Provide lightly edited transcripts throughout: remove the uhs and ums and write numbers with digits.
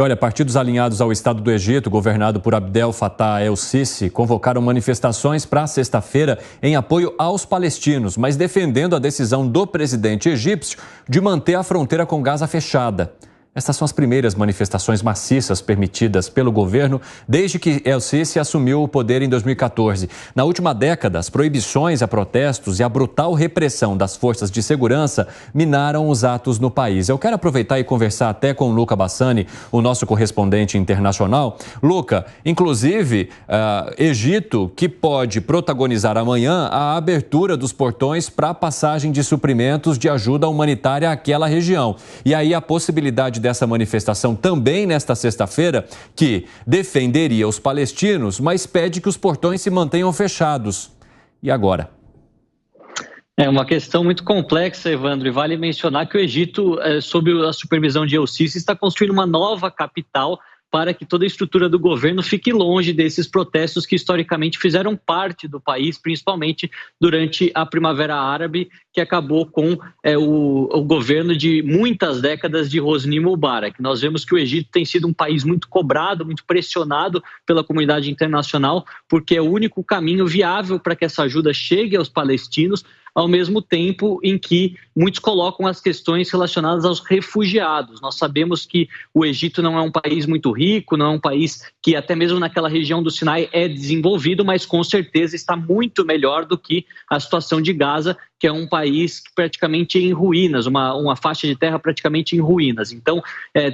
Olha, partidos alinhados ao Estado do Egito, governado por Abdel Fattah el-Sisi, convocaram manifestações para sexta-feira em apoio aos palestinos, mas defendendo a decisão do presidente egípcio de manter a fronteira com Gaza fechada. Essas são as primeiras manifestações maciças permitidas pelo governo desde que el-Sisi assumiu o poder em 2014. Na última década, as proibições a protestos e a brutal repressão das forças de segurança minaram os atos no país. Eu quero aproveitar e conversar até com o Luca Bassani, o nosso correspondente internacional. Luca, inclusive, Egito, que pode protagonizar amanhã a abertura dos portões para a passagem de suprimentos de ajuda humanitária àquela região. E aí a possibilidade dessa manifestação também nesta sexta-feira, que defenderia os palestinos, mas pede que os portões se mantenham fechados. E agora? É uma questão muito complexa, Evandro, e vale mencionar que o Egito, sob a supervisão de el-Sisi, está construindo uma nova capital para que toda a estrutura do governo fique longe desses protestos que historicamente fizeram parte do país, principalmente durante a Primavera Árabe, que acabou com o governo de muitas décadas de Hosni Mubarak. Nós vemos que o Egito tem sido um país muito cobrado, muito pressionado pela comunidade internacional, porque é o único caminho viável para que essa ajuda chegue aos palestinos, ao mesmo tempo em que muitos colocam as questões relacionadas aos refugiados. Nós sabemos que o Egito não é um país muito rico, não é um país que até mesmo naquela região do Sinai é desenvolvido, mas com certeza está muito melhor do que a situação de Gaza, que é um país praticamente em ruínas, uma faixa de terra praticamente em ruínas. Então,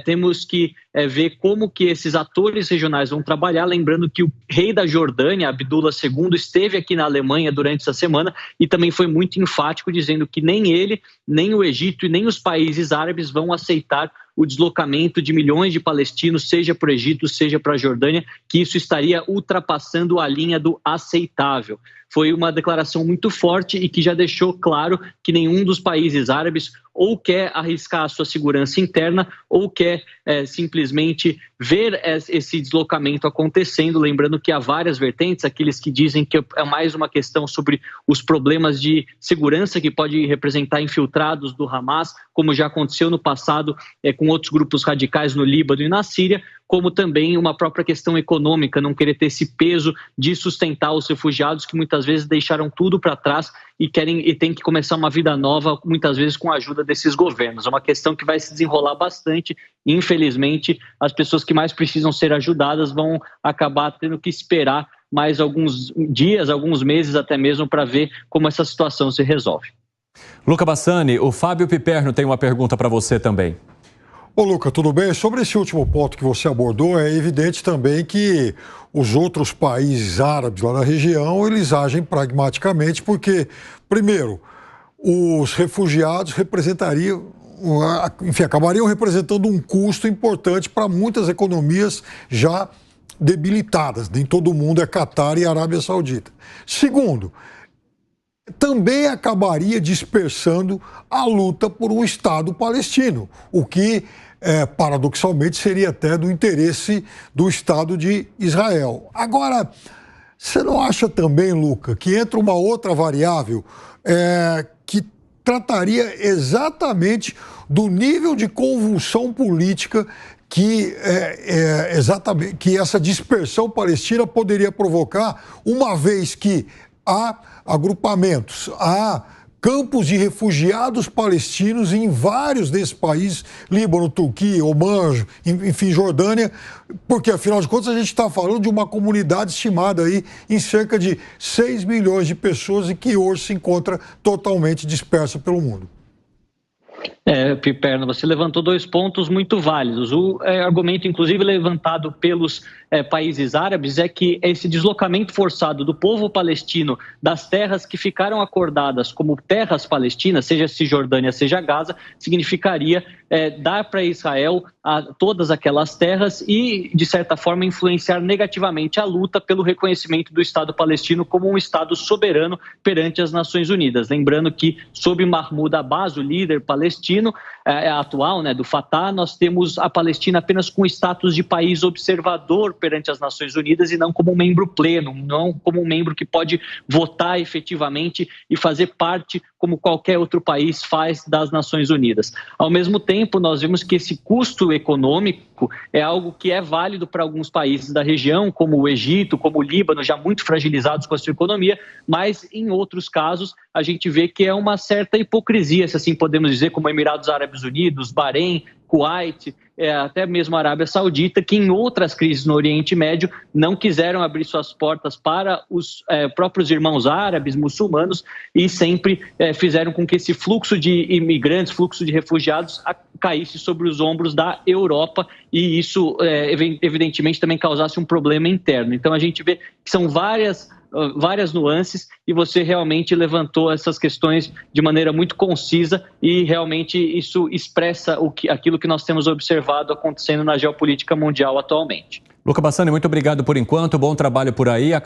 temos que ver como que esses atores regionais vão trabalhar, lembrando que o rei da Jordânia, Abdullah II, esteve aqui na Alemanha durante essa semana e também foi muito enfático, dizendo que nem ele, nem o Egito e nem os países árabes vão aceitar o deslocamento de milhões de palestinos, seja para o Egito, seja para a Jordânia, que isso estaria ultrapassando a linha do aceitável. Foi uma declaração muito forte e que já deixou claro que nenhum dos países árabes ou quer arriscar a sua segurança interna ou quer simplesmente ver esse deslocamento acontecendo, lembrando que há várias vertentes, aqueles que dizem que é mais uma questão sobre os problemas de segurança que pode representar infiltrados do Hamas, como já aconteceu no passado com outros grupos radicais no Líbano e na Síria, como também uma própria questão econômica, não querer ter esse peso de sustentar os refugiados que muitas vezes deixaram tudo para trás e têm que começar uma vida nova, muitas vezes com a ajuda desses governos. É uma questão que vai se desenrolar bastante. Infelizmente, as pessoas que mais precisam ser ajudadas vão acabar tendo que esperar mais alguns dias, alguns meses até mesmo, para ver como essa situação se resolve. Luca Bassani, o Fábio Piperno tem uma pergunta para você também. Ô Luca, tudo bem? Sobre esse último ponto que você abordou, é evidente também que os outros países árabes lá da região, eles agem pragmaticamente porque, primeiro, os refugiados acabariam representando um custo importante para muitas economias já debilitadas. Nem todo mundo é Catar e Arábia Saudita. Segundo, também acabaria dispersando a luta por um Estado palestino, o que, paradoxalmente, seria até do interesse do Estado de Israel. Agora, você não acha também, Luca, que entra uma outra variável que trataria exatamente do nível de convulsão política que essa dispersão palestina poderia provocar, uma vez que há agrupamentos, há campos de refugiados palestinos em vários desses países, Líbano, Turquia, Omã, enfim, Jordânia, porque, afinal de contas, a gente está falando de uma comunidade estimada aí em cerca de 6 milhões de pessoas e que hoje se encontra totalmente dispersa pelo mundo. Piperno, você levantou dois pontos muito válidos. O argumento, inclusive, levantado pelos países árabes é que esse deslocamento forçado do povo palestino das terras que ficaram acordadas como terras palestinas, seja Cisjordânia, seja Gaza, significaria dar para Israel todas aquelas terras e, de certa forma, influenciar negativamente a luta pelo reconhecimento do Estado palestino como um Estado soberano perante as Nações Unidas. Lembrando que, sob Mahmoud Abbas, o líder palestino, atual, né, do Fatah, nós temos a Palestina apenas com status de país observador perante as Nações Unidas e não como um membro pleno, não como um membro que pode votar efetivamente e fazer parte como qualquer outro país faz das Nações Unidas. Ao mesmo tempo, nós vemos que esse custo econômico é algo que é válido para alguns países da região, como o Egito, como o Líbano, já muito fragilizados com a sua economia, mas em outros casos a gente vê que é uma certa hipocrisia, se assim podemos dizer, como Emirados Árabes Unidos, Bahrein, Kuwait, até mesmo a Arábia Saudita, que em outras crises no Oriente Médio não quiseram abrir suas portas para os próprios irmãos árabes, muçulmanos, e sempre fizeram com que esse fluxo de imigrantes, fluxo de refugiados caísse sobre os ombros da Europa e isso, evidentemente, também causasse um problema interno. Então, a gente vê que são várias nuances e você realmente levantou essas questões de maneira muito concisa e realmente isso expressa aquilo que nós temos observado acontecendo na geopolítica mundial atualmente. Luca Bassani, muito obrigado por enquanto, bom trabalho por aí.